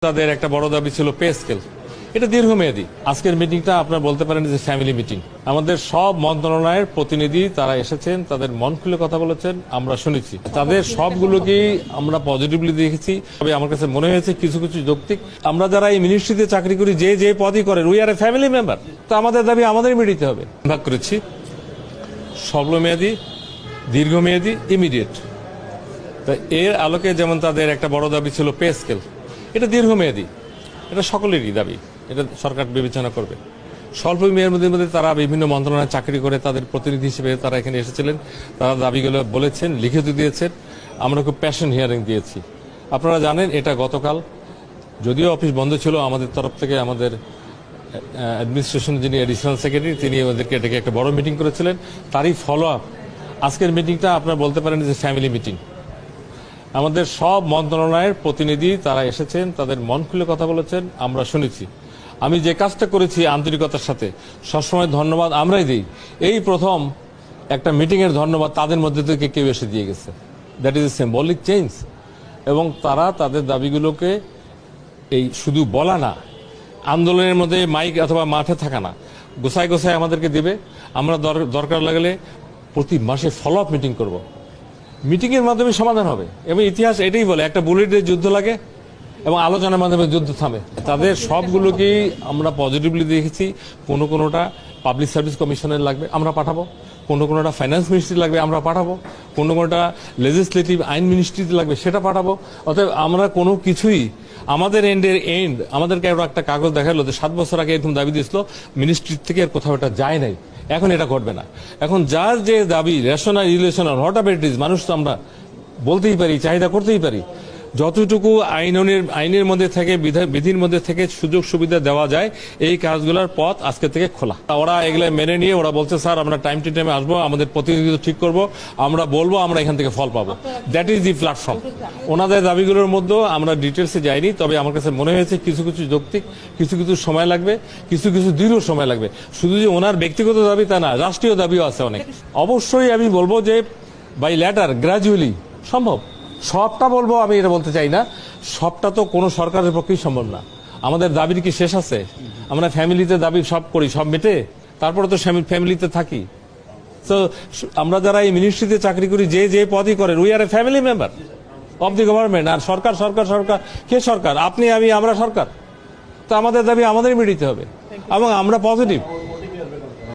তাদের একটা বড় দাবি ছিল পে স্কেল। এটা দীর্ঘমেয়াদী। আজকের মিটিংটা আপনারা বলতে পারেন যে ফ্যামিলি মিটিং। আমাদের সব মন্ত্রণালয়ের প্রতিনিধি তারা এসেছেন, তাদের মন খুলে কথা বলেছেন, আমরা শুনেছি। তাদের সবগুলোকেই আমরা পজিটিভলি দেখেছি। তবে আমার কাছে মনে হয়েছে কিছু কিছু যৌক্তিক। আমরা যারা এই মিনিস্ট্রিতে চাকরি করি, যে যে পদই করেন, we are a family member. তো আমাদের দাবি আমাদের মিটিতে হবে। ভাগ করেছি স্বল্পমেয়াদী, দীর্ঘমেয়াদী, ইমিডিয়েট। তা এর আলোকে যেমন তাদের একটা বড় দাবি ছিল পে স্কেল। এটা দীর্ঘমেয়াদী, এটা সকলেরই দাবি, এটা সরকার বিবেচনা করবে। স্বল্প মেয়াদের মধ্যে তারা বিভিন্ন মন্ত্রণালয়ে চাকরি করে, তাদের প্রতিনিধি হিসেবে তারা এখানে এসেছিলেন, তারা দাবিগুলো বলেছেন, লিখিত দিয়েছেন। আমরা খুব প্যাশন হিয়ারিং দিয়েছি। আপনারা জানেন এটা গতকাল, যদিও অফিস বন্ধ ছিল, আমাদের তরফ থেকে আমাদের অ্যাডমিনিস্ট্রেশন যিনি অ্যাডিশনাল সেক্রেটারি তিনি আমাদেরকে ডেকে একটা বড় মিটিং করেছিলেন। তারই ফলো আপ আজকের মিটিংটা আপনারা বলতে পারেন যে ফ্যামিলি মিটিং। আমাদের সব মন্ত্রণালয়ের প্রতিনিধি তারা এসেছেন, তাদের মন খুলে কথা বলেছেন, আমরা শুনেছি। আমি যে কাজটা করেছি আন্তরিকতার সাথে, সবসময় ধন্যবাদ আমরাই দিই। এই প্রথম একটা মিটিংয়ের ধন্যবাদ তাদের মধ্যে থেকে কেউ এসে দিয়ে গেছে। That is a symbolic change. এবং তারা তাদের দাবিগুলোকে এই শুধু বলা না, আন্দোলনের মধ্যে মাইক অথবা মাঠে থাকা না, গোছায় গোছায় আমাদেরকে দেবে। আমরা দরকার লাগলে প্রতি মাসে ফলো আপ মিটিং করব। মিটিংয়ের মাধ্যমে সমাধান হবে। এবং ইতিহাস এটাই বলে, একটা বুলেটের যুদ্ধ লাগে এবং আলোচনার মাধ্যমে যুদ্ধ থামে। তাদের সবগুলোকেই আমরা পজিটিভলি দেখেছি। কোনোটা পাবলিক সার্ভিস কমিশনের লাগবে, আমরা পাঠাবো। কোনোটা ফাইন্যান্স মিনিস্ট্রি লাগবে, আমরা পাঠাবো। কোনোটা লেজিসলেটিভ আইন মিনিস্ট্রিতে লাগবে, সেটা পাঠাবো। অতএব আমরা কোনো কিছুই আমাদের আমাদেরকে একটা কাগজ দেখালো যে 7 বছর আগে এরকম দাবি দিয়েছিল, মিনিস্ট্রি থেকে আর কোথাও এটা যায় নাই। এখন এটা ঘটবে না। এখন যার যে দাবি, rational electional whatever it is, মানুষ তো আমরা বলতেই পারি, চাহিদা করতেই পারি। যতটুকু আইনের মধ্যে থেকে, বিধির মধ্যে থেকে সুযোগ সুবিধা দেওয়া যায়, এই কাজগুলোর পথ আজকে থেকে খোলা। ওরা এগুলো মেনে নিয়ে ওরা বলছে, স্যার আমরা টাইম টু টাইমে আসবো, আমাদের প্রতিনিধিত্ব ঠিক করব, আমরা বলবো, আমরা এখান থেকে ফল পাবো। That is the platform. ওনাদের দাবিগুলোর মধ্যেও আমরা ডিটেলসে যাইনি। তবে আমার কাছে মনে হয়েছে কিছু কিছু যৌক্তিক, কিছু কিছু সময় লাগবে, কিছু কিছু দীর্ঘ সময় লাগবে। শুধু যে ওনার ব্যক্তিগত দাবি তা না, রাষ্ট্রীয় দাবিও আছে অনেক। অবশ্যই আমি বলবো যে বাই ল্যাটার, গ্র্যাজুয়ালি সম্ভব। সবটা বলবো আমি এটা বলতে চাই না, সবটা তো কোনো সরকারের পক্ষেই সম্ভব না। আমাদের দাবির কি শেষ আছে? আমরা ফ্যামিলিতে দাবি সব করি, সব মেটে, তারপরে তো ফ্যামিলিতে থাকি। তো আমরা যারা এই মিনিস্ট্রিতে চাকরি করি, যে যে পদই করেন, we are a family member of the government. আর সরকার সরকার সরকার কে সরকার? আপনি, আমি, আমরা সরকার। তো আমাদের দাবি আমাদের মিটিতে হবে এবং আমরা পজিটিভ।